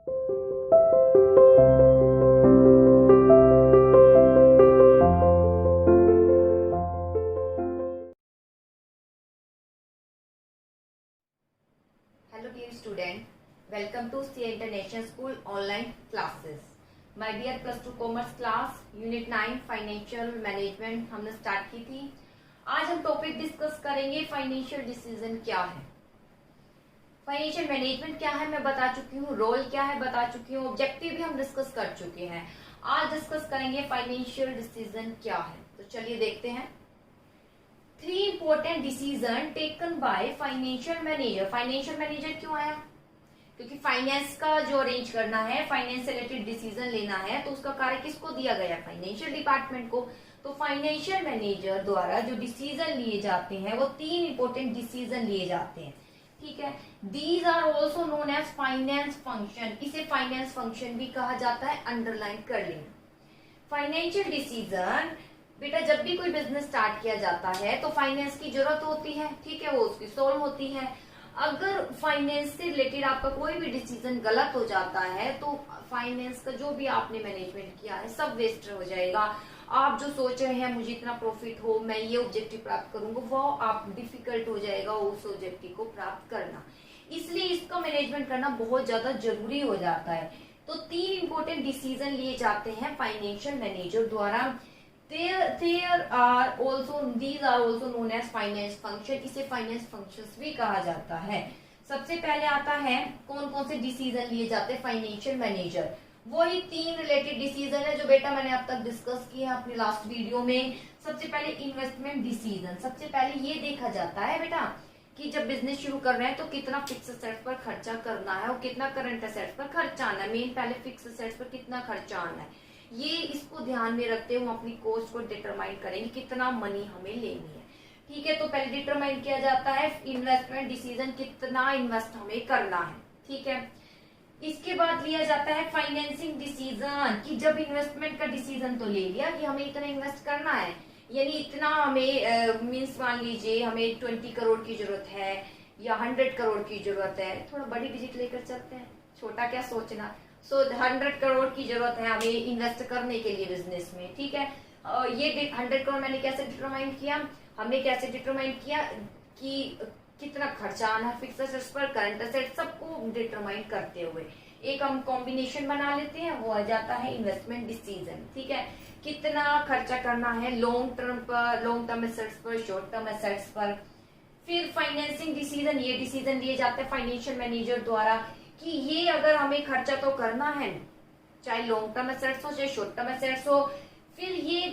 Hello dear student, welcome to CA International School online classes. My dear plus 2 commerce class unit 9 financial management हमने start की थी। आज हम topic discuss करेंगे financial decision क्या है, फाइनेंशियल मैनेजमेंट क्या है मैं बता चुकी हूँ, रोल क्या है बता चुकी हूँ, ऑब्जेक्टिव भी हम डिस्कस कर चुके हैं। आज डिस्कस करेंगे फाइनेंशियल डिसीजन क्या है। तो चलिए देखते हैं। 3 important decision taken by financial manager. Financial manager क्यों आया? क्योंकि फाइनेंस का जो अरेंज करना है, फाइनेंस से रिलेटेड डिसीजन लेना है, तो उसका कार्य किसको दिया गया? फाइनेंशियल डिपार्टमेंट को। तो फाइनेंशियल मैनेजर द्वारा जो डिसीजन लिए जाते हैं वो 3 इंपॉर्टेंट डिसीजन लिए जाते हैं, ठीक है। These are also known as finance function. इसे फाइनेंस फंक्शन भी कहा जाता है, अंडरलाइन कर लेना। फाइनेंशियल डिसीजन बेटा, जब भी कोई बिजनेस स्टार्ट किया जाता है तो फाइनेंस की जरूरत होती है, ठीक है, वो उसकी सोल्व होती है। अगर फाइनेंस से रिलेटेड आपका कोई भी डिसीजन गलत हो जाता है तो फाइनेंस का जो भी आपने मैनेजमेंट किया है सब वेस्ट हो जाएगा। आप जो सोच रहे हैं मुझे इतना प्रॉफिट हो, मैं ये ऑब्जेक्टिव प्राप्त करूंगा, वो आप डिफिकल्ट हो जाएगा उस ऑब्जेक्टिव को प्राप्त करना। इसलिए इसका मैनेजमेंट करना बहुत ज्यादा जरूरी हो जाता है। तो 3 इंपॉर्टेंट डिसीजन लिए जाते हैं फाइनेंशियल मैनेजर द्वारा। These are also known as finance function। इसे फाइनेंस फंक्शंस भी कहा जाता है। सबसे पहले आता है कौन कौन से डिसीजन लिए जाते हैं फाइनेंशियल मैनेजर। वही 3 रिलेटेड डिसीजन है जो बेटा मैंने अब तक डिस्कस किए हैं अपनी लास्ट वीडियो में। सबसे पहले इन्वेस्टमेंट डिसीजन। सबसे पहले ये देखा जाता है बेटा कि जब बिजनेस शुरू कर रहे हैं तो कितना फिक्स असेट्स पर खर्चा करना है और कितना करंट असेट्स पर खर्चा आना है। मेन पहले फिक्स असेट्स पर कितना खर्चा आना है, ये इसको ध्यान में रखते हुए हम अपनी कॉस्ट को डिटरमाइन करेंगे कितना मनी हमें लेनी है, ठीक है। तो पहले डिटरमाइन किया जाता है इन्वेस्टमेंट डिसीजन, कितना इन्वेस्ट हमें करना है, ठीक है। इसके बाद लिया जाता है फाइनेंसिंग डिसीजन कि जब इन्वेस्टमेंट का डिसीजन तो ले लिया कि हमें इतना इन्वेस्ट करना है, यानी इतना हमें मीन्स मान लीजिए हमें 20 करोड़ की जरूरत है या 100 करोड़ की जरूरत है। थोड़ा बड़ी डिजिट लेकर चलते हैं, छोटा क्या सोचना। 100 करोड़ की जरूरत है हमें इन्वेस्ट करने के लिए बिजनेस में, ठीक है। ये 100 करोड़ मैंने कैसे डिटरमाइन किया, हमने कैसे डिटरमाइन किया कि कितना खर्चा आना है फिक्स असेट्स पर, करंट असेट्स, सबको डिटरमाइन करते हुए एक हम कॉम्बिनेशन बना लेते हैं, वो आ जाता है इन्वेस्टमेंट डिसीजन, ठीक है। कितना खर्चा करना है लॉन्ग टर्म पर, लॉन्ग टर्म एसेट्स पर, शॉर्ट टर्म एसेट्स पर। फिर फाइनेंसिंग डिसीजन, ये डिसीजन लिए जाते हैं फाइनेंशियल मैनेजर द्वारा कि ये अगर हमें खर्चा तो करना है, चाहे लॉन्ग टर्म एसेट्स हो चाहे शॉर्ट टर्म एसेट्स हो, फिर ये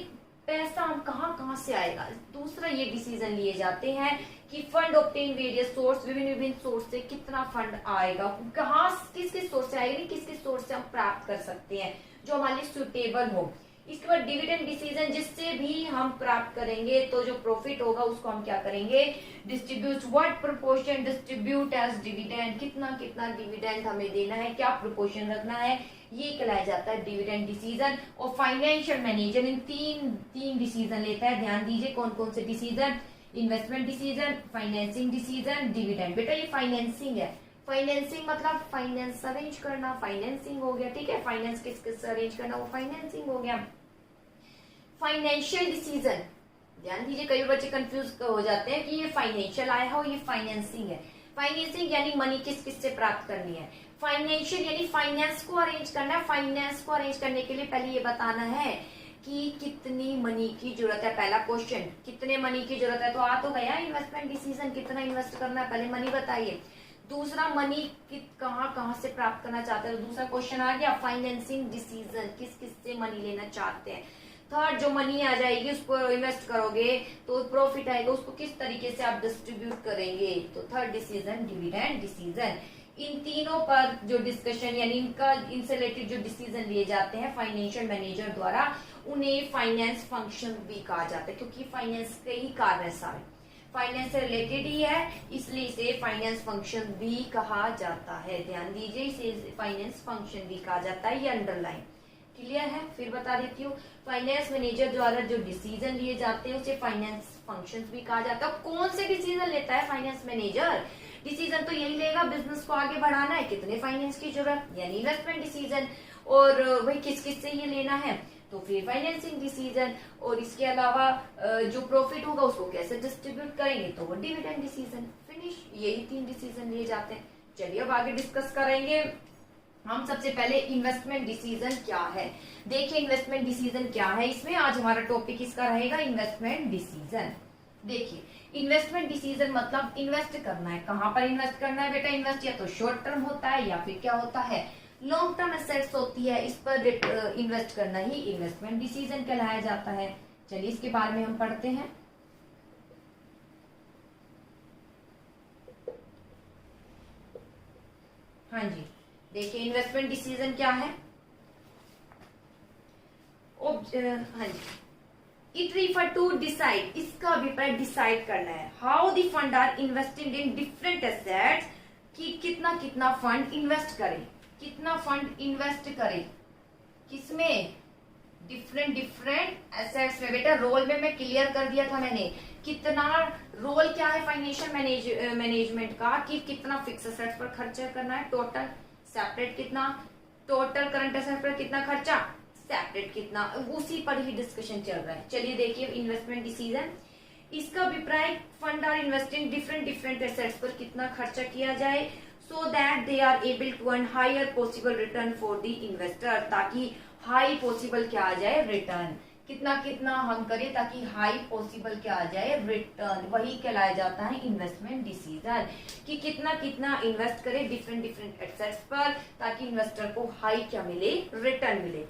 पैसा हम कहाँ से आएगा। दूसरा ये डिसीजन लिए जाते हैं कि फंड ऑब्टेन वेरियस सोर्स, विभिन्न सोर्स से कितना फंड आएगा, कहाँ किस सोर्स से आएगा, किस सोर्स से हम प्राप्त कर सकते हैं जो हमारे लिए सुटेबल हो। इसके बाद डिविडेंड डिसीजन, जिससे भी हम प्राप्त करेंगे तो जो प्रॉफिट होगा उसको हम क्या करेंगे, distribute, what proportion distribute as dividend, कितना डिविडेंड हमें देना है, क्या प्रोपोर्शन रखना है, ये कहलाया जाता है डिविडेंड डिसीजन। और फाइनेंशियल मैनेजर इन तीन डिसीजन लेता है। ध्यान दीजिए कौन कौन से decision, investment decision, financing decision, dividend. बेटा ये फाइनेंसिंग है, फाइनेंसिंग मतलब फाइनेंस अरेंज करना, फाइनेंसिंग हो गया, ठीक है। फाइनेंस किस अरेंज करना, वो फाइनेंसिंग हो गया। फाइनेंशियल डिसीजन, ध्यान दीजिए कई बच्चे कंफ्यूज हो जाते हैं कि ये फाइनेंशियल आया हो, ये फाइनेंसिंग है। फाइनेंसिंग यानी मनी किस से प्राप्त करनी है, फाइनेंशियल यानी फाइनेंस को अरेंज करना है। फाइनेंस को अरेंज करने के लिए पहले ये बताना है कि कितनी मनी की जरूरत है। पहला क्वेश्चन, कितने मनी की जरूरत है, तो आ तो गया इन्वेस्टमेंट डिसीजन, कितना इन्वेस्ट करना है, पहले मनी बताइए। दूसरा मनी कहाँ से प्राप्त करना चाहते हैं, तो दूसरा क्वेश्चन आ गया फाइनेंसिंग डिसीजन, किस से मनी लेना चाहते हैं। थर्ड, जो मनी आ जाएगी उसको इन्वेस्ट करोगे तो प्रॉफिट आएगा, उसको किस तरीके से आप डिस्ट्रीब्यूट करेंगे, तो थर्ड डिसीजन डिविडेंड डिसीजन। इन तीनों पर जो डिस्कशन यानी इनसे रिलेटेड जो डिसीजन लिए जाते हैं फाइनेंशियल मैनेजर द्वारा, उन्हें फाइनेंस फंक्शन भी कहा जाता है, क्योंकि फाइनेंस के ही कार्य सारे फाइनेंस से रिलेटेड ही है, इसलिए इसे फाइनेंस फंक्शन भी कहा जाता है। ध्यान दीजिए इसे फाइनेंस फंक्शन भी कहा जाता है, ये अंडरलाइन क्लियर है। फिर बता देती हूँ, फाइनेंस मैनेजर द्वारा जो डिसीजन लिए जाते हैं उसे फाइनेंस फंक्शंस भी कहा जाता है। कौन से डिसीजन लेता है फाइनेंस मैनेजर? डिसीजन तो यही लेगा, बिजनेस को आगे बढ़ाना है, कितने फाइनेंस की जरूरत, यानी इन्वेस्टमेंट डिसीजन, और वही किस किस से ये लेना है, तो फिर फाइनेंसिंग डिसीजन, और इसके अलावा जो प्रॉफिट होगा उसको कैसे डिस्ट्रीब्यूट करेंगे, तो वो डिविडेंड डिसीजन। फिनिश, यही 3 डिसीजन लिए जाते हैं। चलिए अब आगे डिस्कस करेंगे हम। सबसे पहले इन्वेस्टमेंट डिसीजन क्या है। देखिए इन्वेस्टमेंट डिसीजन क्या है, इसमें आज हमारा टॉपिक इसका रहेगा इन्वेस्टमेंट डिसीजन। देखिए इन्वेस्टमेंट डिसीजन मतलब इन्वेस्ट करना है। कहां पर इन्वेस्ट करना है बेटा? इन्वेस्ट या तो शॉर्ट टर्म होता है या फिर क्या होता है, लॉन्ग टर्म एसेट्स होती है, इस पर इन्वेस्ट करना ही इन्वेस्टमेंट डिसीजन कहलाया जाता है। चलिए इसके बारे में हम पढ़ते हैं। हाँ जी, देखिए इन्वेस्टमेंट डिसीजन क्या है। हाँ जी, इट रिफर टू डिसाइड, इसका अभिप्राय डिसाइड करना है, how the fund are invested in different assets, कि कितना कितना फंड इन्वेस्ट करे, कितना फंड इन्वेस्ट करे किसमें, डिफरेंट डिफरेंट एसेट्स में। बेटा रोल में मैं क्लियर कर दिया था मैंने, कितना रोल क्या है फाइनेंशियल मैनेजमेंट का, कि कितना फिक्स एसेट्स पर खर्चा करना है टोटल, सेपरेट कितना, टोटल करंट एसेट्स पर कितना खर्चा, सेपरेट कितना, उसी पर ही डिस्कशन चल रहा है। चलिए देखिए इन्वेस्टमेंट डिसीजन, इसका अभिप्राय fund are investing different different assets पर कितना खर्चा किया जाए, so that they are able to earn higher possible return for the investor, ताकि हाई पॉसिबल क्या आ जाए, रिटर्न, कितना कितना हम करें ताकि हाई पॉसिबल क्या आ जाए, रिटर्न, वही कहलाया जाता है इन्वेस्टमेंट डिसीजन, कि कितना कितना इन्वेस्ट करें डिफरेंट डिफरेंट एसेट्स पर ताकि इन्वेस्टर को हाई क्या मिले, रिटर्न मिले।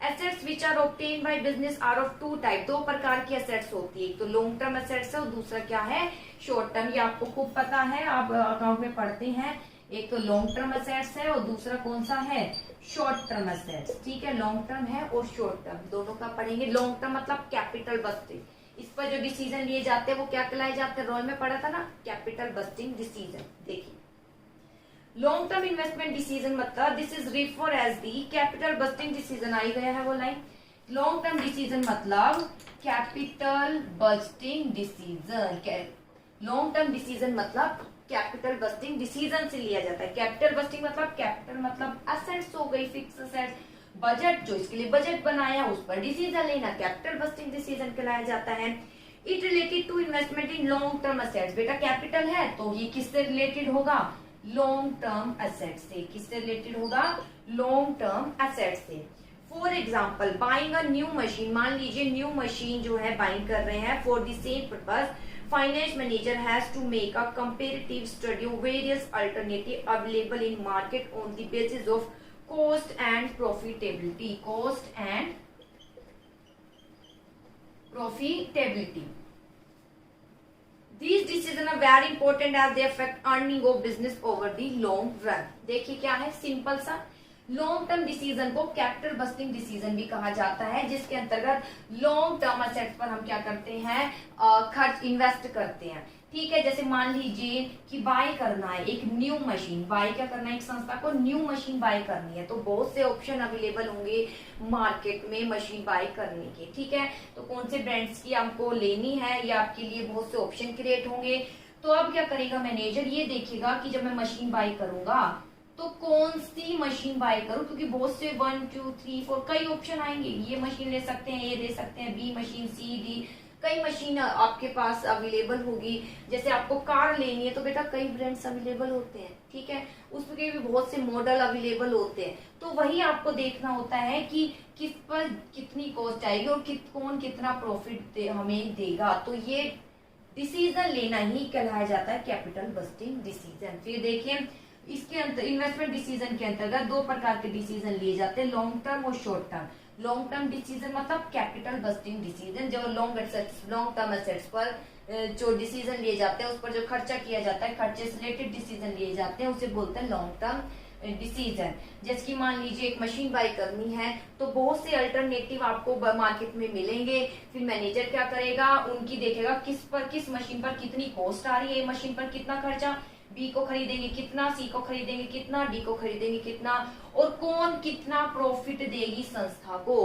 Assets which are obtain by business are of 2 type, 2 प्रकार की एसेट्स होती है, एक तो लॉन्ग टर्म एसेट्स है और दूसरा क्या है, शॉर्ट टर्म। ये आपको खूब पता है, आप अकाउंट में पढ़ते हैं, एक तो लॉन्ग टर्म एसेट्स है और दूसरा कौन सा है, शॉर्ट टर्म एसेट्स। ठीक है, लॉन्ग टर्म है और शॉर्ट टर्म दोनों का पढ़ेंगे। लॉन्ग टर्म मतलब कैपिटल बस्टिंग, इस पर जो डिसीजन लिए जाते हैं वो क्या कहलाए जाते हैं, रोल में पढ़ा था ना, कैपिटल बस्टिंग डिसीजन। देखिए लॉन्ग टर्म इन्वेस्टमेंट डिसीजन मतलब this is refer as the capital budgeting decision, आई गया है वो लाइन। लॉन्ग टर्म डिसीजन मतलब capital budgeting decision, long term decision मतलब कैपिटल बस्टिंग डिसीजन से लिया जाता है। कैपिटल बस्टिंग मतलब कैपिटल मतलब एसेट्स हो गई, फिक्स एसेट्स, बजट जो इसके लिए बजट बनाया उस पर डिसीजन लेना कैपिटल बस्टिंग डिसीजन कहलाया जाता है। It related to investment in long term assets, बेटा कैपिटल है तो ये किससे रिलेटेड होगा, लॉन्ग टर्म एसेट से, किससे रिलेटेड होगा, लॉन्ग टर्म एसेट से। For example buying a new machine, मान लीजिए न्यू मशीन जो है बाइंग कर रहे हैं for the same purpose, finance manager has to make a comparative study of various alternative available in market on the basis of cost and profitability, cost and profitability. These decisions are very important as they affect earning of business over the long run. देखिए क्या है, simple सा, long term decision को capital budgeting decision भी कहा जाता है, जिसके अंतर्गत लॉन्ग टर्म एसेट्स पर हम क्या करते हैं, खर्च इन्वेस्ट करते हैं। ठीक है, जैसे मान लीजिए कि बाय करना है एक न्यू मशीन, बाय क्या करना है, एक संस्था को न्यू मशीन बाय करनी है, तो बहुत से ऑप्शन अवेलेबल होंगे मार्केट में मशीन बाय करने के। ठीक है, तो कौन से ब्रांड्स की आपको लेनी है, ये आपके लिए बहुत से ऑप्शन क्रिएट होंगे। तो अब क्या करेगा मैनेजर, ये देखेगा कि जब मैं मशीन बाय करूंगा तो कौन सी मशीन बाय करूं, क्योंकि बहुत से 1 2 3 4 कई ऑप्शन आएंगे, ये मशीन ले सकते हैं, ये दे सकते हैं, बी मशीन, सी डी, कई मशीन आपके पास अवेलेबल होगी। जैसे आपको कार लेनी है तो बेटा कई ब्रांड्स अवेलेबल होते हैं। ठीक है, उसके भी बहुत से मॉडल अवेलेबल होते हैं, तो वही आपको देखना होता है कि किस पर कितनी कॉस्ट आएगी और कौन कितना प्रॉफिट हमें देगा। तो ये डिसीजन लेना ही कहलाया जाता है कैपिटल बस्टिंग डिसीजन। फिर देखिए इसके अंतर इन्वेस्टमेंट डिसीजन के अंतर्गत 2 प्रकार के डिसीजन लिए जाते हैं, लॉन्ग टर्म और short term. Long term decision मतलब कैपिटल बस्टिंग डिसीजन, जो लॉन्ग टर्म एसेट्स पर जो डिसीजन लिए जाते हैं, उस पर जो खर्चा किया जाता है, खर्चे से रिलेटेड डिसीजन लिए जाते हैं, उसे बोलते हैं लॉन्ग टर्म डिसीजन। जैसे कि मान लीजिए एक मशीन बाय करनी है तो बहुत से अल्टरनेटिव आपको मार्केट में मिलेंगे, फिर मैनेजर क्या करेगा, उनकी देखेगा किस मशीन पर कितनी कॉस्ट आ रही है, मशीन पर कितना खर्चा, बी को खरीदेंगे कितना, सी को खरीदेंगे कितना, डी को खरीदेंगे कितना, और कौन कितना प्रॉफिट देगी संस्था को।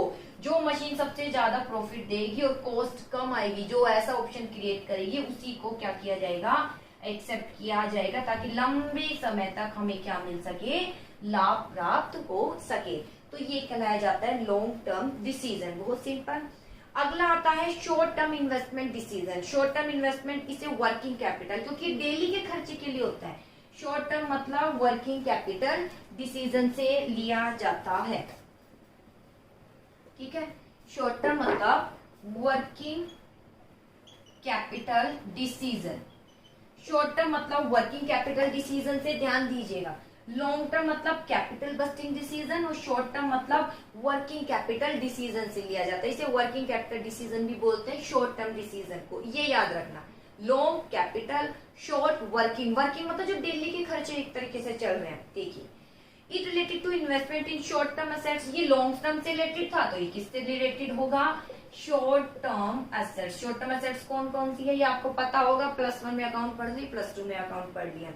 जो मशीन सबसे ज्यादा प्रॉफिट देगी और कॉस्ट कम आएगी, जो ऐसा ऑप्शन क्रिएट करेगी, उसी को क्या किया जाएगा, एक्सेप्ट किया जाएगा ताकि लंबे समय तक हमें क्या मिल सके, लाभ प्राप्त हो सके। तो ये कहलाया जाता है लॉन्ग टर्म डिसीजन। बहुत सिंपल। अगला आता है short term investment decision. Short term investment इसे वर्किंग कैपिटल, क्योंकि डेली के खर्चे के लिए होता है। शॉर्ट टर्म मतलब वर्किंग कैपिटल डिसीजन से लिया जाता है। ठीक है, शॉर्ट टर्म मतलब working capital decision. Short term मतलब वर्किंग कैपिटल डिसीजन से ध्यान दीजिएगा। लॉन्ग टर्म मतलब कैपिटल बस्टिंग डिसीजन और शॉर्ट टर्म मतलब वर्किंग कैपिटल डिसीजन से लिया जाता है। इसे वर्किंग कैपिटल डिसीजन भी बोलते हैं, शॉर्ट टर्म डिसीजन को। ये याद रखना, long capital, short working. Working मतलब जो डेली के खर्चे एक तरीके से चल रहे हैं। देखिए, it related to investment in short term assets. ये लॉन्ग टर्म से रिलेटेड था, तो ये किससे रिलेटेड होगा, short term assets. Short term assets कौन कौन सी है ये आपको पता होगा, +1 में अकाउंट पढ़ लिया, +2 में अकाउंट पढ़ लिया।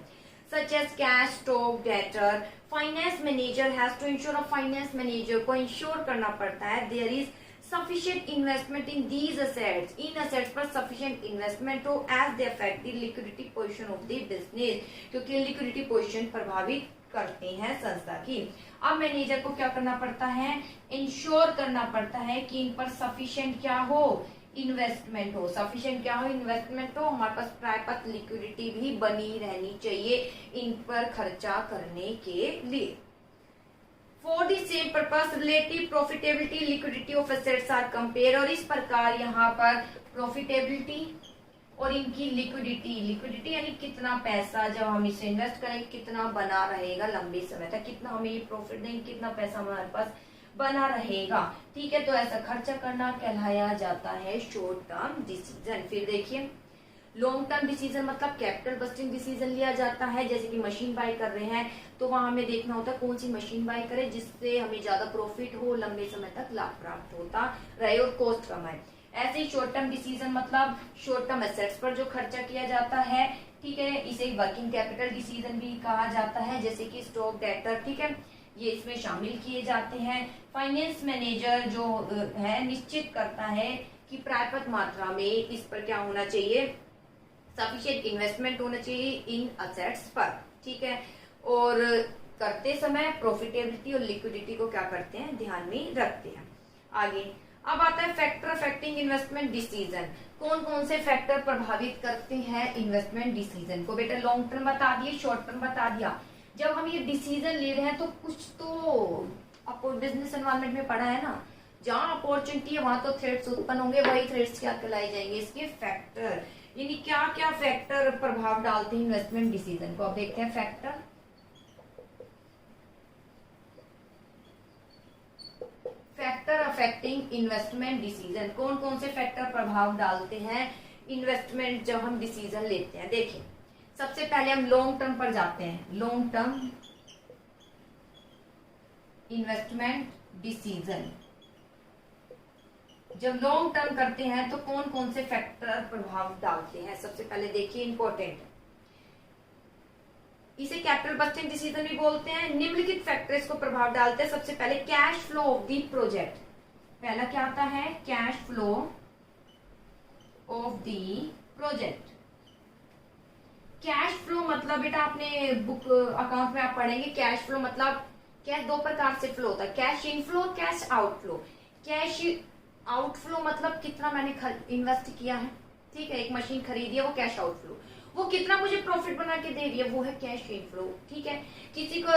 Such as cash, stock, debtor. Finance manager has to ensure, finance manager को इंश्योर करना पड़ता है there is sufficient investment in these assets, इन assets पर sufficient investment हो as they affect the liquidity position of the business, क्योंकि liquidity position प्रभावित करते हैं संस्था की। अब मैनेजर को क्या करना पड़ता है, इंश्योर करना पड़ता है कि इन पर सफिशिएंट क्या हो, इन्वेस्टमेंट हो। सफिशिएंट क्या हो, इन्वेस्टमेंट हो। हमारे पास पर्याप्त लिक्विडिटी भी बनी रहनी चाहिए इन पर खर्चा करने के लिए। For the same purpose relative profitability liquidity of assets are compare. और इस प्रकार यहाँ पर प्रॉफिटेबिलिटी और इनकी लिक्विडिटी यानी कितना पैसा जब हम इसे इन्वेस्ट करेंगे कितना बना रहेगा लंबे समय तक, कितना हमें ये प्रॉफिट देंगे, कितना पैसा हमारे पास बना रहेगा। ठीक है, तो ऐसा खर्चा करना कहलाया जाता है शॉर्ट टर्म डिसीजन। फिर देखिए, लॉन्ग टर्म डिसीजन मतलब कैपिटल बस्टिंग डिसीजन लिया जाता है। जैसे कि मशीन बाय कर रहे हैं तो वहां हमें देखना होता है कौन सी मशीन बाय करें जिससे हमें ज्यादा प्रॉफिट हो, लंबे समय तक लाभ प्राप्त होता रहे और कॉस्ट कम आए। ऐसे ही शॉर्ट टर्म डिसीजन मतलब शॉर्ट टर्म एसेट्स पर जो खर्चा किया जाता है। ठीक है, इसे वर्किंग कैपिटल डिसीजन भी कहा जाता है, जैसे कि स्टॉक, डेटर। ठीक है, ये इसमें शामिल किए जाते हैं। फाइनेंस मैनेजर जो है निश्चित करता है कि पर्याप्त मात्रा में इस पर क्या होना चाहिए, सफिशिएंट इन्वेस्टमेंट होना चाहिए इन असेट्स पर। ठीक है, और करते समय प्रॉफिटेबिलिटी और लिक्विडिटी को क्या करते हैं, ध्यान में रखते हैं। आगे अब आता है फैक्टर अफेक्टिंग इन्वेस्टमेंट डिसीजन। कौन कौन से फैक्टर प्रभावित करते हैं इन्वेस्टमेंट डिसीजन को। बेटा लॉन्ग टर्म बता दिए, शॉर्ट टर्म बता दिया। जब हम ये डिसीजन ले रहे हैं तो कुछ तो बिजनेस एनवायरमेंट में पढ़ा है ना, जहाँ अपॉर्चुनिटी है वहां तो थ्रेट्स उत्पन्न होंगे, वही थ्रेट्स क्या कहलाए जाएंगे, इसके फैक्टर। यानी क्या क्या फैक्टर प्रभाव डालते हैं इन्वेस्टमेंट डिसीजन को। अब देखते हैं factor. Factor affecting investment decision, कौन कौन से फैक्टर प्रभाव डालते हैं इन्वेस्टमेंट जब हम डिसीजन लेते हैं। देखिए, सबसे पहले हम लॉन्ग टर्म पर जाते हैं। लॉन्ग टर्म इन्वेस्टमेंट डिसीजन जब लॉन्ग टर्म करते हैं तो कौन कौन से फैक्टर प्रभाव डालते हैं। सबसे पहले देखिए, इंपॉर्टेंट, इसे कैपिटल बस्टिंग डिसीजन भी बोलते हैं। निम्नलिखित फैक्टर्स को प्रभाव डालते हैं। सबसे पहले cash flow of the project. पहला क्या आता है, cash flow of the project. Cash flow मतलब बेटा आपने बुक अकाउंट में आप पढ़ेंगे, कैश फ्लो मतलब कैश 2 प्रकार से फ्लो होता है, cash inflow, cash outflow. Cash outflow मतलब कितना मैंने इन्वेस्ट किया है। ठीक है, एक मशीन खरीदी है, वो कैश आउटफ्लो। वो कितना मुझे प्रॉफिट बना के दे रही है, वो है कैश इनफ्लो। ठीक है, किसी को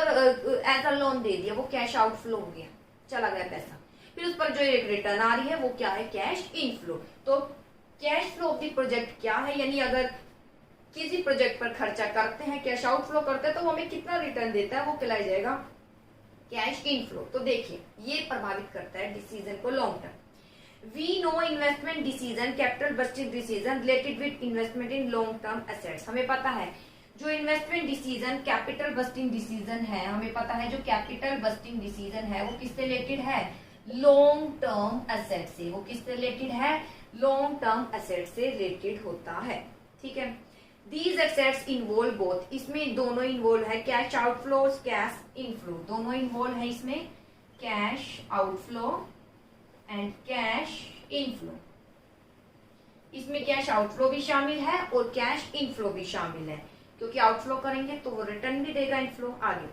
एज अ लोन दे दिया, वो कैश आउटफ्लो हो गया, चला गया पैसा। फिर उस पर जो एक रिटर्न आ रही है वो क्या है, कैश इनफ्लो। तो cash flow of the project क्या है, यानी अगर किसी प्रोजेक्ट पर खर्चा करते हैं, कैश आउटफ्लो करते हैं, तो वो हमें कितना रिटर्न देता है, वो कहलाया जाएगा कैश इनफ्लो। तो देखिए, ये प्रभावित करता है डिसीजन को long term. We know investment decision, capital busting decision related with investment in long term assets. हमें पता है जो investment decision capital budgeting decision है, हमें पता है जो कैपिटल बस्टिंग डिसीजन है वो किससे रिलेटेड है, लॉन्ग टर्म एसेट से। वो किससे रिलेटेड है, लॉन्ग टर्म एसेट से रिलेटेड होता है। ठीक है, दीज एसेट्स इन्वॉल्व बोथ, इसमें दोनों इन्वॉल्व है, कैश आउटफ्लो, कैश इनफ्लो, दोनों इन्वॉल्व है इसमें, cash outflow and cash inflow. इसमें कैश आउटफ्लो भी शामिल है और कैश इनफ्लो भी शामिल है, क्योंकि आउटफ्लो करेंगे तो वो रिटर्न भी देगा इनफ्लो। आगे,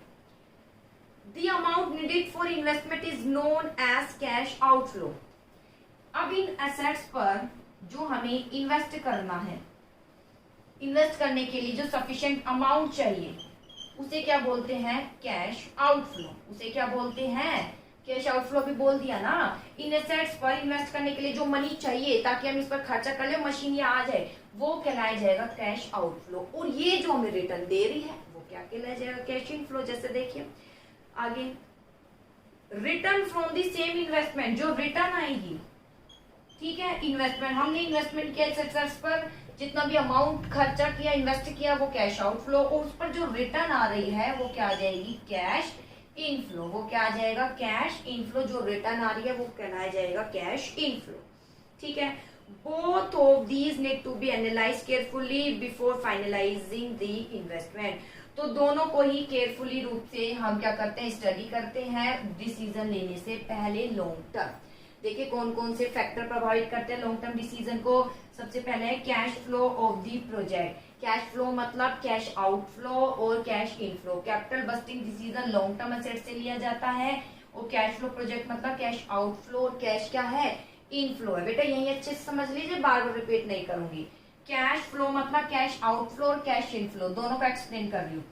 the amount needed for investment is known as cash outflow. अब इन एसेट्स पर जो हमें इन्वेस्ट करना है, इन्वेस्ट करने के लिए जो सफिशिएंट अमाउंट चाहिए, उसे क्या बोलते हैं? Cash outflow. उसे क्या बोलते हैं? कैश आउटफ्लो भी बोल दिया ना। इन एसेट्स पर इन्वेस्ट करने के लिए जो मनी चाहिए ताकि हम इस पर खर्चा कर ले, मशीन या आ जाए, वो कहलाया जाएगा कैश आउटफ्लो। और ये जो हमें रिटर्न दे रही है वो क्या कहलाया जाएगा? Cash inflow. जैसे देखिए आगे, return from the same investment, जो रिटर्न आएगी, ठीक है, इन्वेस्टमेंट, हमने इन्वेस्टमेंट किया एसेट्स पर, जितना भी अमाउंट खर्चा किया, इन्वेस्ट किया, वो कैश आउटफ्लो, और उस पर जो रिटर्न आ रही है वो क्या आ जाएगी? Cash inflow. वो क्या आ जाएगा? Cash inflow. जो रिटर्न आ रही है वो कहलाया जाएगा कैश इनफ्लो। ठीक है, both of these need to be analyse carefully before finalising the investment. तो दोनों को ही केयरफुली रूप से हम क्या करते हैं? स्टडी करते हैं डिसीजन लेने से पहले लॉन्ग टर्म। देखिए कौन कौन से फैक्टर प्रभावित करते हैं लॉन्ग टर्म डिसीजन को। सबसे पहले है cash flow of the project. Cash flow मतलब कैश आउटफ्लो और cash inflow. Capital budgeting decision long term asset से लिया जाता है, और कैश फ्लो प्रोजेक्ट मतलब कैश आउटफ्लो और कैश क्या है? इनफ्लो है। बेटा यही अच्छे से समझ लीजिए, बार बार रिपीट नहीं करूंगी। कैश फ्लो मतलब कैश आउटफ्लो और कैश इनफ्लो, दोनों का एक्सप्लेन कर रही हूँ।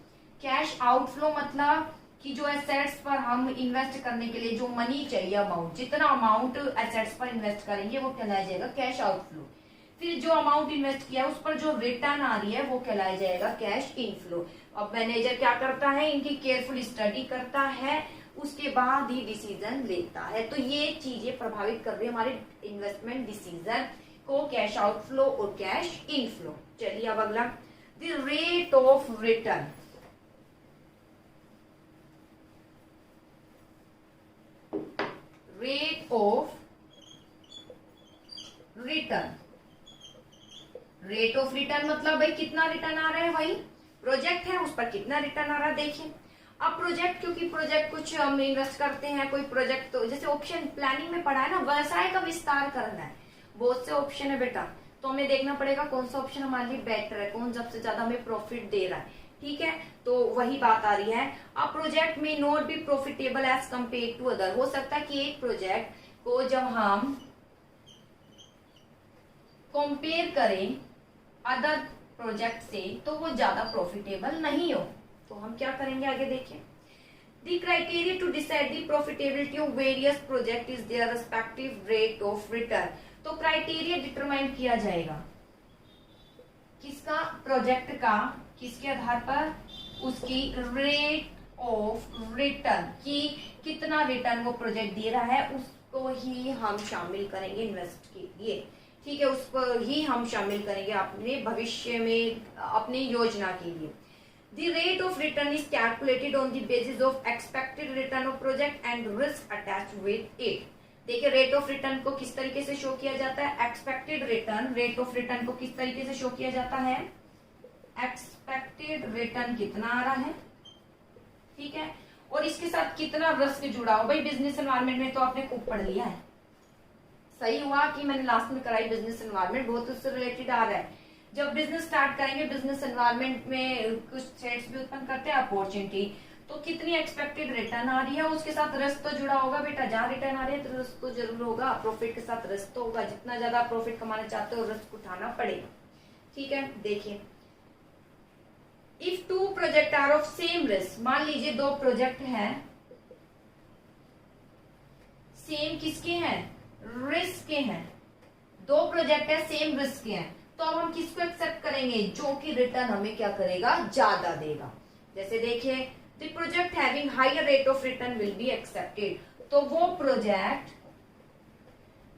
कैश आउटफ्लो मतलब कि जो एसेट्स पर हम इन्वेस्ट करने के लिए जो मनी चाहिए, अमाउंट, जितना अमाउंट एसेट्स पर इन्वेस्ट करेंगे वो कहलाया जाएगा कैश आउटफ्लो। फिर जो अमाउंट इन्वेस्ट किया उस पर जो रिटर्न आ रही है वो कहलाया जाएगा कैश इनफ्लो। अब मैनेजर क्या करता है? इनकी केयरफुल स्टडी करता है, उसके बाद ही डिसीजन लेता है। तो ये चीजें प्रभावित कर रही है हमारे इन्वेस्टमेंट डिसीजन को, कैश आउटफ्लो और कैश इनफ्लो। चलिए अब अगला, the rate of return. Rate of return, rate of return मतलब भाई कितना रिटर्न आ रहा है, वही प्रोजेक्ट है उस पर कितना रिटर्न आ रहा है। देखिए अब प्रोजेक्ट, क्योंकि प्रोजेक्ट कुछ हम इन्वेस्ट करते हैं, कोई प्रोजेक्ट तो जैसे ऑप्शन प्लानिंग में पढ़ा है ना, व्यवसाय का विस्तार करना है, बहुत से ऑप्शन है बेटा, तो हमें देखना पड़ेगा कौन सा ऑप्शन हमारे लिए बेटर है, कौन सबसे ज्यादा हमें प्रॉफिट दे रहा है। ठीक है, तो वही बात आ रही है। अब प्रोजेक्ट में not be profitable as compare to other. हो सकता है कि एक प्रोजेक्ट को जब हम कंपेयर करें अदर प्रोजेक्ट से तो वो ज्यादा प्रॉफिटेबल नहीं हो, तो हम क्या करेंगे आगे देखिए। The criteria to decide the profitability of various project is their respective rate of return. तो क्राइटेरिया डिटरमाइन किया जाएगा किसका? प्रोजेक्ट का, किसके आधार पर? उसकी रेट ऑफ रिटर्न, की कितना रिटर्न वो प्रोजेक्ट दे रहा है, उसको ही हम शामिल करेंगे इन्वेस्ट के लिए। ठीक है, उस पर ही हम शामिल करेंगे अपने भविष्य में, अपनी योजना के लिए। The rate of return is calculated on the basis of expected return of project and risk attached with it. देखिए रेट ऑफ रिटर्न को किस तरीके से शो किया जाता है? Expected return, rate of return को किस तरीके से शो किया जाता है? एक्सपेक्टेड रिटर्न कितना आ रहा है, ठीक है, और इसके साथ कितना रिस्क जुड़ा हो। भाई बिजनेस एनवायरनमेंट में तो आपने खूब पढ़ लिया है, सही हुआ कि मैंने लास्ट में कराई बिजनेस एनवायरनमेंट, बहुत उससे रिलेटेड आ रहा है। जब बिजनेस स्टार्ट करेंगे, बिजनेस एनवायरनमेंट में कुछ थ्रेट्स भी उत्पन्न करते हैं, अपॉर्चुनिटी, तो कितनी एक्सपेक्टेड रिटर्न आ रही है, उसके साथ रिस्क तो जुड़ा होगा बेटा। जहां रिटर्न आ रही है तो रिस्क तो जरूर होगा, प्रॉफिट के साथ रिस्क तो होगा। जितना ज्यादा प्रॉफिट कमाना चाहते हो रिस्क उठाना पड़ेगा। ठीक है, देखिए if two project are of same risk, मान लीजिए दो प्रोजेक्ट हैं, सेम किसके हैं? रिस्क के हैं। दो प्रोजेक्ट है सेम रिस्क के हैं, तो अब हम किसको एक्सेप्ट करेंगे? जो कि रिटर्न हमें क्या करेगा? ज्यादा देगा। जैसे देखिए the project having higher rate of return will be accepted, तो वो प्रोजेक्ट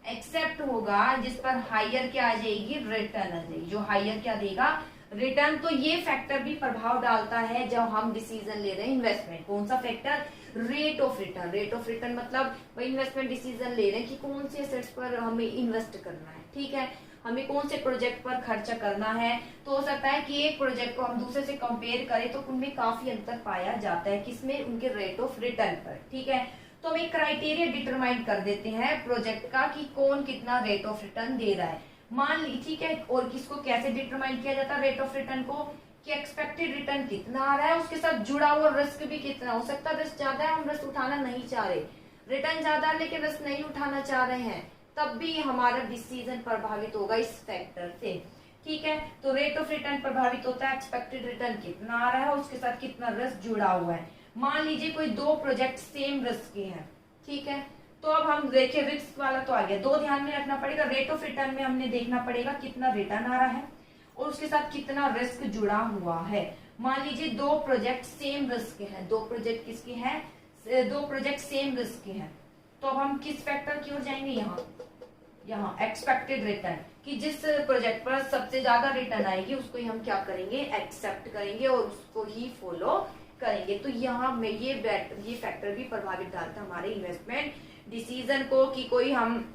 एक्सेप्ट होगा जिस पर हायर क्या आ जाएगी? रिटर्न आ जाएगी। जो हायर क्या देगा? रिटर्न। तो ये फैक्टर भी प्रभाव डालता है जब हम डिसीजन ले रहे हैं इन्वेस्टमेंट। कौन सा factor? Rate of return. Rate of return मतलब वही इन्वेस्टमेंट डिसीजन ले रहे हैं कि कौन से एसेट्स पर हमें इन्वेस्ट करना है, ठीक है, हमें कौन से प्रोजेक्ट पर खर्चा करना है। तो हो सकता है कि एक प्रोजेक्ट को हम दूसरे से कंपेयर करें तो उनमें काफी अंतर पाया जाता है, किसमें? उनके रेट ऑफ रिटर्न पर। ठीक है, तो हम एक क्राइटेरिया डिटरमाइन कर देते हैं प्रोजेक्ट का कि कौन कितना रेट ऑफ रिटर्न दे रहा है। मान ली, ठीक है, और किसको कैसे डिटरमाइन किया जाता है रेट ऑफ रिटर्न को, कि एक्सपेक्टेड रिटर्न कितना आ रहा है, उसके साथ जुड़ा हुआ रिस्क भी कितना हो सकता है। रिस्क ज्यादा है, हम रिस्क उठाना नहीं चाह रहे, रिटर्न ज्यादा है लेकिन रिस्क नहीं उठाना चाह रहे हैं, तब भी हमारा डिसीजन प्रभावित होगा इस फैक्टर से, ठीक है। तो रेट ऑफ रिटर्न प्रभावित होता है, एक्सपेक्टेड रिटर्न कितना आ रहा है, उसके साथ कितना रिस्क जुड़ा हुआ है। मान लीजिए कोई दो प्रोजेक्ट सेम रिस्क के हैं, ठीक है, तो अब हम देखें रिस्क वाला तो आ गया, दो ध्यान में रखना पड़ेगा, रेट ऑफ रिटर्न में हमने देखना पड़ेगा कितना रिटर्न आ रहा है और उसके साथ कितना रिस्क जुड़ा हुआ है। मान लीजिए दो प्रोजेक्ट सेम रिस्क के हैं, दो प्रोजेक्ट किसके हैं, दो प्रोजेक्ट सेम रिस्क के हैं, तो अब हम किस फैक्टर की ओर जाएंगे, यहाँ एक्सपेक्टेड रिटर्न, कि जिस प्रोजेक्ट पर सबसे ज्यादा रिटर्न आएगी उसको ही हम क्या करेंगे, एक्सेप्ट करेंगे और उसको ही फॉलो करेंगे। तो यहाँ में ये फैक्टर भी प्रभावित डालता है हमारे इन्वेस्टमेंट डिसीजन को, कि कोई हम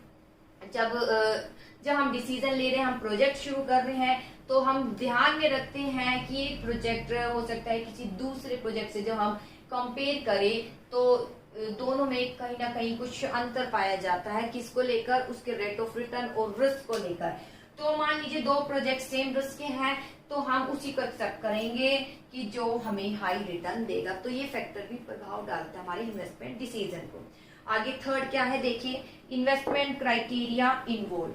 जब हम डिसीजन ले रहे हैं, हम प्रोजेक्ट शुरू कर रहे हैं, तो हम ध्यान में रखते हैं कि एक प्रोजेक्ट हो सकता है किसी दूसरे प्रोजेक्ट से जब हम कंपेयर करें तो दोनों में कहीं ना कहीं कुछ अंतर पाया जाता है, किसको लेकर, उसके रेट ऑफ रिटर्न और रिस्क को लेकर। तो मान लीजिए दो प्रोजेक्ट सेम रिस्क के हैं, तो हम उसी को एक्सेप्ट करेंगे कि जो हमें हाई रिटर्न देगा। तो ये फैक्टर भी प्रभाव डालता है हमारे इन्वेस्टमेंट डिसीजन को। आगे थर्ड क्या है देखिए, इन्वेस्टमेंट क्राइटेरिया इन्वॉल्व।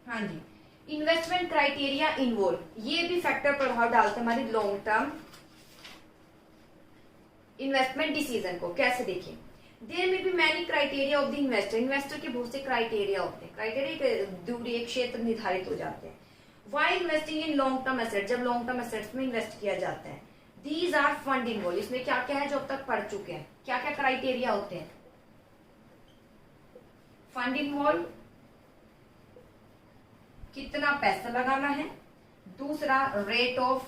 हाँ जी, इन्वेस्टमेंट क्राइटेरिया इन्वॉल्व, ये भी फैक्टर प्रभाव डालते हैं हमारी लॉन्ग टर्म इन्वेस्टमेंट डिसीजन को। कैसे देखिए, देयर में भी many criteria of the investor, investor के बहुत से क्राइटेरिया होते हैं, क्राइटेरिया दूरी एक क्षेत्र निर्धारित हो जाते हैं। While investing in long term asset, जब लॉन्ग टर्म एसेट्स में इन्वेस्ट किया जाता है, दीज आर फंड इन्वॉल्व, इसमें क्या क्या है जो अब तक पढ़ चुके हैं, क्या क्या क्राइटेरिया होते हैं, फंड इन्वॉल्व, कितना पैसा लगाना है, दूसरा रेट ऑफ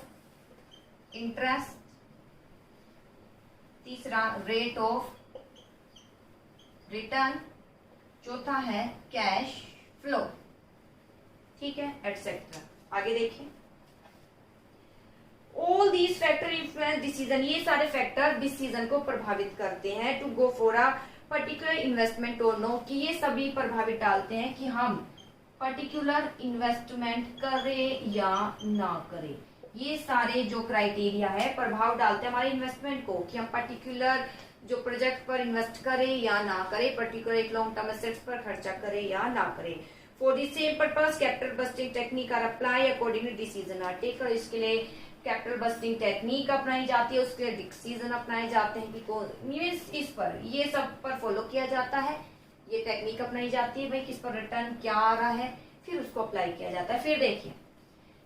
इंटरेस्ट, तीसरा रेट ऑफ रिटर्न, चौथा है कैश फ्लो, ठीक है, एटसेट्रा। आगे देखिए, all these factor influence decision, ये सारे फैक्टर डिसीजन को प्रभावित करते हैं to go for a particular investment और नो, कि ये सभी प्रभावित डालते हैं कि हम पर्टिकुलर इन्वेस्टमेंट करें या ना करें। ये सारे जो क्राइटेरिया है प्रभाव डालते हैं हमारे इन्वेस्टमेंट को, कि हम पर्टिकुलर जो प्रोजेक्ट पर इन्वेस्ट करें या ना करें, पर्टिकुलर एक लॉन्ग टर्म एसेट्स पर खर्चा करें या ना करें। For the same purpose capital budgeting technique are apply accordingly decision are taken, इसके लिए कैपिटल बस्टिंग टेक्निक अपनाई जाती है, उसके लिए डिसीजन अपनाए जाते हैं कि कौन इस पर, ये सब पर फॉलो किया जाता है, ये टेक्निक अपनाई जाती है, भाई किस पर रिटर्न क्या आ रहा है, फिर उसको अप्लाई किया जाता है। फिर देखिए,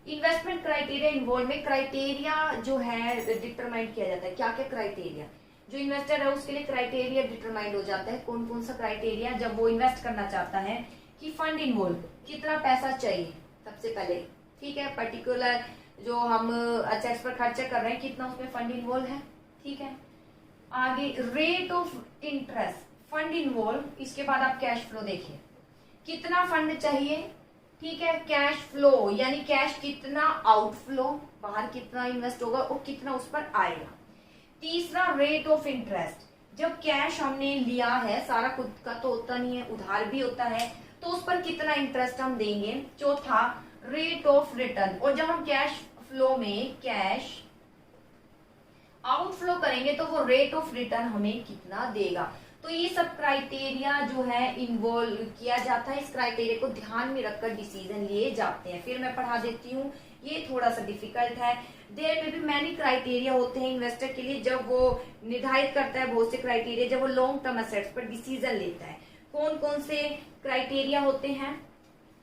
इन्वेस्टमेंट क्राइटेरिया इन्वॉल्व में क्राइटेरिया जो है डिटरमाइन किया जाता है, क्या क्या क्राइटेरिया, जो इन्वेस्टर है उसके लिए क्राइटेरिया डिटरमाइंड हो जाता है, कौन कौन सा क्राइटेरिया, जब वो इन्वेस्ट करना चाहता है, कि फंड इन्वॉल्व, कितना पैसा चाहिए सबसे पहले, ठीक है, पर्टिकुलर जो हम एसेट्स पर खर्चा कर रहे हैं कितना उसमें फंड इन्वॉल्व है, ठीक है। आगे rate of interest, fund involve, इसके बाद आप कैश फ्लो देखिए, कितना फंड चाहिए, ठीक है, कैश फ्लो यानी कैश कितना आउटफ्लो, बाहर कितना इन्वेस्ट होगा और कितना उस पर आएगा। तीसरा रेट ऑफ इंटरेस्ट, जब कैश हमने लिया है, सारा खुद का तो होता नहीं है, उधार भी होता है, तो उस पर कितना इंटरेस्ट हम देंगे। चौथा रेट ऑफ रिटर्न, और जब हम कैश फ्लो में कैश आउटफ्लो करेंगे तो वो रेट ऑफ रिटर्न हमें कितना देगा। तो ये सब क्राइटेरिया जो है इन्वॉल्व किया जाता है, इस क्राइटेरिया को ध्यान में रखकर डिसीजन लिए जाते हैं। फिर मैं पढ़ा देती हूँ, ये थोड़ा सा डिफिकल्ट है। देयर में भी मैनी क्राइटेरिया होते हैं इन्वेस्टर के लिए, जब वो निर्धारित करता है बहुत से क्राइटेरिया, जब वो लॉन्ग टर्म एसेट्स पर डिसीजन लेता है। कौन कौन से क्राइटेरिया होते हैं,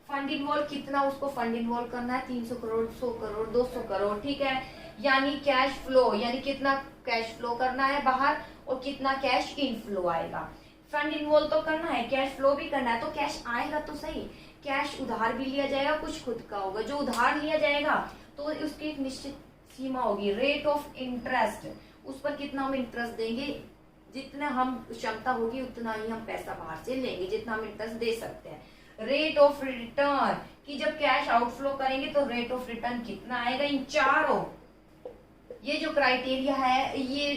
फंड इन्वॉल्व, कितना उसको फंड इन्वॉल्व करना है, 300 करोड़, 100 करोड़, 200 करोड़, ठीक है, यानी कैश फ्लो यानी कितना कैश फ्लो करना है बाहर और कितना कैश इनफ्लो आएगा। फंड इन्वॉल्व तो करना है, कैश फ्लो भी करना है, तो कैश आएगा तो सही, कैश उधार भी लिया जाएगा, कुछ खुद का होगा। जो उधार लिया जाएगा तो उसकी एक निश्चित सीमा होगी, रेट ऑफ इंटरेस्ट, उस पर कितना हम इंटरेस्ट देंगे, जितना हम क्षमता होगी उतना ही हम पैसा बाहर से लेंगे, जितना हम इंटरेस्ट दे सकते हैं। रेट ऑफ रिटर्न कि जब कैश आउटफ्लो करेंगे तो रेट ऑफ रिटर्न कितना आएगा, इन चारों ये जो क्राइटेरिया है ये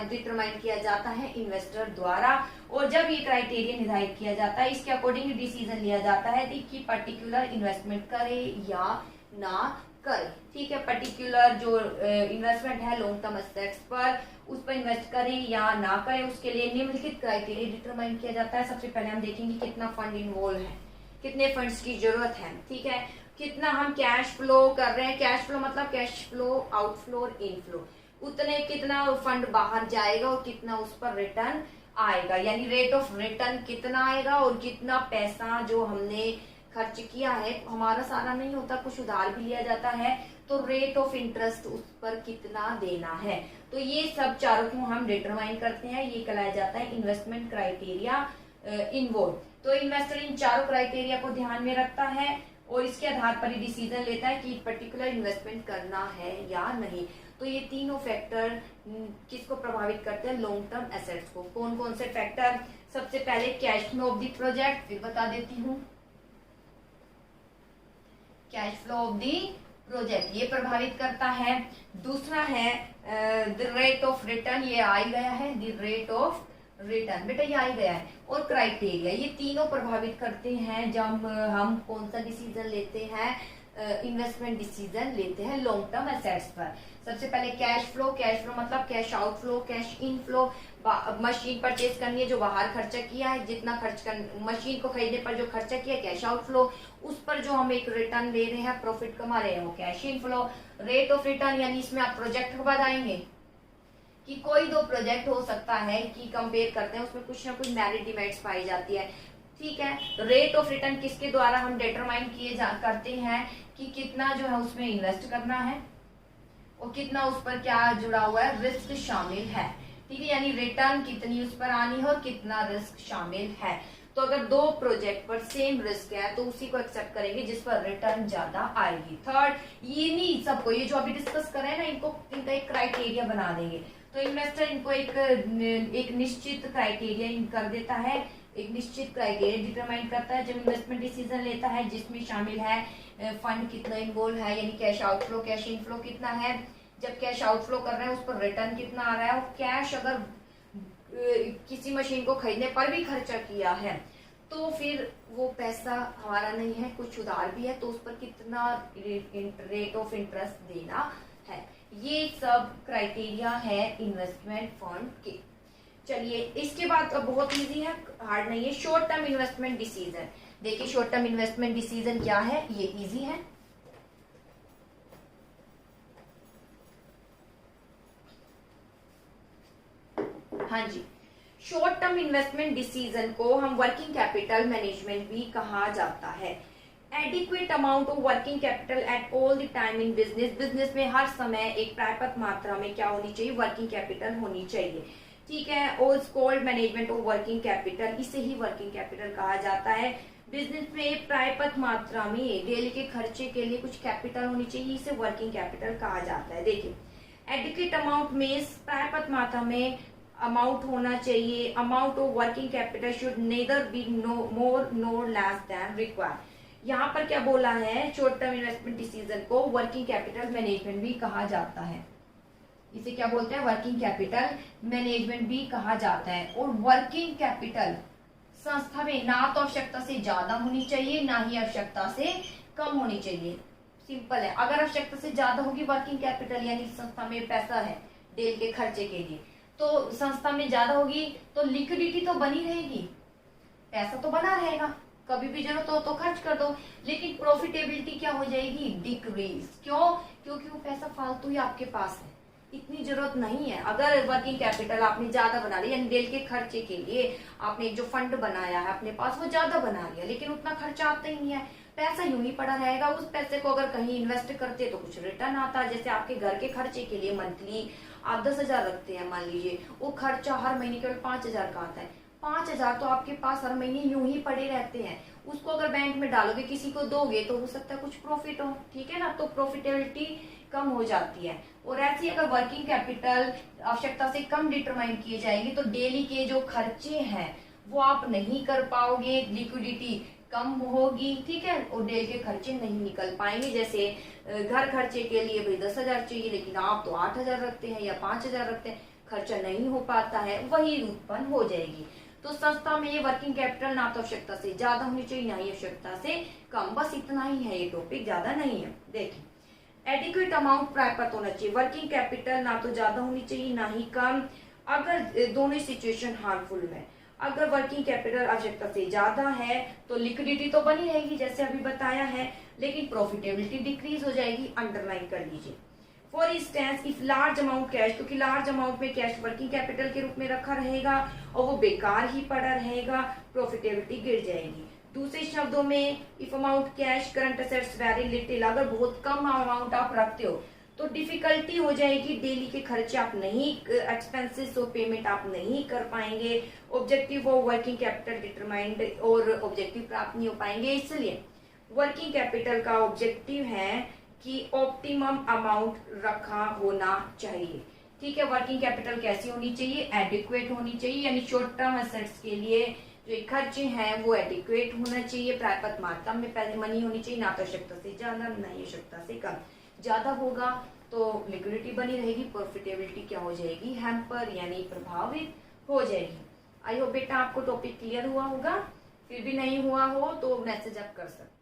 डिटरमाइन किया जाता है इन्वेस्टर द्वारा। और जब ये क्राइटेरिया निर्धारित किया जाता है इसके अकॉर्डिंग डिसीजन लिया जाता है कि पर्टिकुलर इन्वेस्टमेंट करे या ना करे। ठीक है, पर्टिकुलर जो इन्वेस्टमेंट है लॉन्ग टर्म एसेट्स पर, उस पर इन्वेस्ट करें या ना करें, उसके लिए निम्नलिखित क्राइटेरिया डिटरमाइन किया जाता है। सबसे पहले हम देखेंगे कितना फंड इन्वॉल्व है, कितने फंड्स की जरूरत है। ठीक है, कितना हम कैश फ्लो कर रहे हैं, कैश फ्लो मतलब कैश फ्लो आउटफ्लो और इनफ्लो, उतने कितना फंड बाहर जाएगा और कितना उस पर रिटर्न आएगा, यानी रेट ऑफ रिटर्न कितना आएगा और कितना पैसा जो हमने खर्च किया है, हमारा सारा नहीं होता, कुछ उधार भी लिया जाता है, तो रेट ऑफ इंटरेस्ट उस पर कितना देना है। तो ये सब चारों को हम डिटरमाइन करते हैं, ये कहलाया जाता है इन्वेस्टमेंट क्राइटेरिया इन्वॉल्व। तो इन्वेस्टर इन चारों क्राइटेरिया को ध्यान में रखता है और इसके आधार पर ही डिसीजन लेता है कि पर्टिकुलर इन्वेस्टमेंट करना है या नहीं। तो ये तीनों फैक्टर किसको प्रभावित करते हैं, लॉन्ग टर्म एसेट्स को। कौन कौन से फैक्टर, सबसे पहले cash flow of the project, फिर बता देती हूँ, cash flow of the project ये प्रभावित करता है। दूसरा है द रेट ऑफ रिटर्न, ये आ ही गया है, द रेट ऑफ रिटर्न बेटा ये आ ही गया है। और क्राइटेरिया, ये तीनों प्रभावित करते हैं जब हम कौन सा डिसीजन लेते हैं, इन्वेस्टमेंट डिसीजन लेते हैं लॉन्ग टर्म एसेट्स पर। सबसे पहले कैश फ्लो, कैश फ्लो मतलब cash outflow, cash inflow. Machine purchase करनी है, जो बाहर खर्चा किया है, जितना खर्च कर मशीन को खरीदने पर जो खर्चा किया कैश आउटफ्लो, उस पर जो हम एक रिटर्न ले रहे हैं, प्रॉफिट कमा रहे हैं, वो cash inflow. Rate of return यानी इसमें आप प्रोजेक्ट के बाद आएंगे कि कोई दो प्रोजेक्ट हो सकता है कि कंपेयर करते हैं, उसमें कुछ ना कुछ मेरिट डिमेरिट्स पाई जाती है। ठीक है, रेट ऑफ रिटर्न किसके द्वारा हम डिटरमाइन करते हैं कि कितना जो है उसमें इन्वेस्ट करना है और कितना उस पर क्या जुड़ा हुआ है, रिस्क शामिल है। ठीक है, यानी रिटर्न कितनी उस पर आनी है और कितना रिस्क शामिल है। तो अगर दो प्रोजेक्ट पर सेम रिस्क है तो उसी को एक्सेप्ट करेंगे जिस पर रिटर्न ज्यादा आएगी। थर्ड, ये नहीं सबको, ये जो अभी डिस्कस कर रहे हैं ना, इनका एक क्राइटेरिया बना देंगे। तो इन्वेस्टर इनको एक निश्चित क्राइटेरिया कर देता है, एक निश्चित क्राइटेरिया डिटरमाइन करता है जब इन्वेस्टमेंट डिसीजन लेता है, जिसमें शामिल है फंड कितना इन्वॉल्व है, यानी कैश आउटफ्लो कैश इनफ्लो कितना है, जब कैश आउटफ्लो कर रहे हैं उस पर रिटर्न कितना आ रहा है, और कैश अगर किसी मशीन को खरीदने पर भी खर्चा किया है तो फिर वो पैसा हमारा नहीं है, कुछ उधार भी है, तो उस पर कितना रेट ऑफ इंटरेस्ट देना है। ये सब क्राइटेरिया है इन्वेस्टमेंट फंड के। चलिए इसके बाद अब बहुत इजी है, हार्ड नहीं है, शॉर्ट टर्म इन्वेस्टमेंट डिसीजन। देखिए शॉर्ट टर्म इन्वेस्टमेंट डिसीजन क्या है, ये इजी है। हाँ जी, शॉर्ट टर्म इन्वेस्टमेंट डिसीजन को हम वर्किंग कैपिटल मैनेजमेंट भी कहा जाता है। Adequate amount of working capital at all the time in business, business में हर समय एक पर्याप्त मात्रा में क्या होनी चाहिए, वर्किंग कैपिटल होनी चाहिए। ठीक है, और called management of working capital, इसे ही वर्किंग कैपिटल कहा जाता है। बिजनेस में पर्याप्त मात्रा में डेली के खर्चे के लिए कुछ कैपिटल होनी चाहिए, इसे वर्किंग कैपिटल कहा जाता है। देखिए एडिक्वेट अमाउंट में पर्याप्त मात्रा में अमाउंट होना चाहिए, amount of working capital should nether be more NOR less than required. यहाँ पर क्या बोला है, शॉर्ट टर्म इन्वेस्टमेंट डिसीजन को वर्किंग कैपिटल मैनेजमेंट भी कहा जाता है, इसे क्या बोलते हैं, वर्किंग कैपिटल मैनेजमेंट भी कहा जाता है। और वर्किंग कैपिटल संस्था में ना तो आवश्यकता से ज्यादा होनी चाहिए, ना ही आवश्यकता से कम होनी चाहिए। सिंपल है, अगर आवश्यकता से ज्यादा होगी वर्किंग कैपिटल यानी संस्था में पैसा है डेल के खर्चे के लिए, तो संस्था में ज्यादा होगी तो लिक्विडिटी तो बनी रहेगी, पैसा तो बना रहेगा, कभी भी जरूरत हो तो खर्च कर दो, लेकिन प्रॉफिटेबिलिटी क्या हो जाएगी, डिक्रीज। क्यों, क्योंकि वो पैसा फालतू ही आपके पास है, इतनी जरूरत नहीं है। अगर वर्किंग कैपिटल आपने ज्यादा बना लिया, यानी डेल के खर्चे के लिए आपने एक जो फंड बनाया है अपने पास वो ज्यादा बना लिया, लेकिन उतना खर्चा आता ही नहीं है, पैसा यूं ही पड़ा रहेगा। उस पैसे को अगर कहीं इन्वेस्ट करते तो कुछ रिटर्न आता है। जैसे आपके घर के खर्चे के लिए मंथली आप 10,000 रखते हैं, मान लीजिए वो खर्चा हर महीने केवल 5,000 का आता है, 5,000 तो आपके पास हर महीने यूं ही पड़े रहते हैं, उसको अगर बैंक में डालोगे किसी को दोगे तो हो सकता है कुछ प्रॉफिट हो। ठीक है ना, तो प्रॉफिटेबिलिटी कम हो जाती है। और ऐसी अगर वर्किंग कैपिटल आवश्यकता से कम डिटरमाइन किए जाएंगे तो डेली के जो खर्चे हैं वो आप नहीं कर पाओगे, लिक्विडिटी कम होगी, ठीक है, और डेली के खर्चे नहीं निकल पाएंगे। जैसे घर खर्चे के लिए भाई 10,000 चाहिए लेकिन आप तो 8,000 रखते हैं या 5,000 रखते हैं, खर्चा नहीं हो पाता है, वही उत्पन्न हो जाएगी। तो संस्था में ये वर्किंग कैपिटल ना तो आवश्यकता से ज्यादा होनी चाहिए ना ही आवश्यकता से कम, बस इतना ही है, ये टॉपिक ज्यादा नहीं है। देखिए एडिक्वेट अमाउंट प्राप्त होना चाहिए, वर्किंग कैपिटल ना तो ज्यादा होनी चाहिए ना ही कम। अगर दोनों सिचुएशन हार्मफुल में, अगर वर्किंग कैपिटल आवश्यकता से ज्यादा है तो लिक्विडिटी तो बनी रहेगी जैसे अभी बताया है, लेकिन प्रॉफिटेबिलिटी डिक्रीज हो जाएगी, अंडरलाइन कर लीजिए। For instance if large amount cash, क्योंकि लार्ज अमाउंट में कैश वर्किंग कैपिटल के रूप में रखा रहेगा और वो बेकार ही पड़ा रहेगा, प्रॉफिटेबिलिटी गिर जाएगी। दूसरे शब्दों में if amount cash current assets very little, अगर बहुत कम अमाउंट आप रखते हो तो डिफिकल्टी हो जाएगी, डेली के खर्चे आप नहीं, एक्सपेंसेस और पेमेंट आप नहीं कर पाएंगे, objective of working capital determined और ऑब्जेक्टिव प्राप्त नहीं हो पाएंगे। इसलिए वर्किंग कैपिटल का ऑब्जेक्टिव है कि ऑप्टिमम अमाउंट रखा होना चाहिए, ठीक है। वर्किंग कैपिटल कैसी होनी चाहिए, एडिक्वेट होनी चाहिए, यानी शॉर्ट टर्म एसेट्स के लिए जो खर्चे हैं वो एडिक्वेट होना चाहिए, पर्याप्त मात्रा में पैसे मनी होनी चाहिए, ना तो आवश्यकता से ज्यादा ना ही आवश्यकता से कम। ज्यादा होगा तो लिक्विडिटी बनी रहेगी, प्रॉफिटेबिलिटी क्या हो जाएगी, हैम्पर यानी प्रभावित हो जाएगी। आई होप बेटा आपको टॉपिक क्लियर हुआ होगा, फिर भी नहीं हुआ हो तो मैसेज आप कर सकते।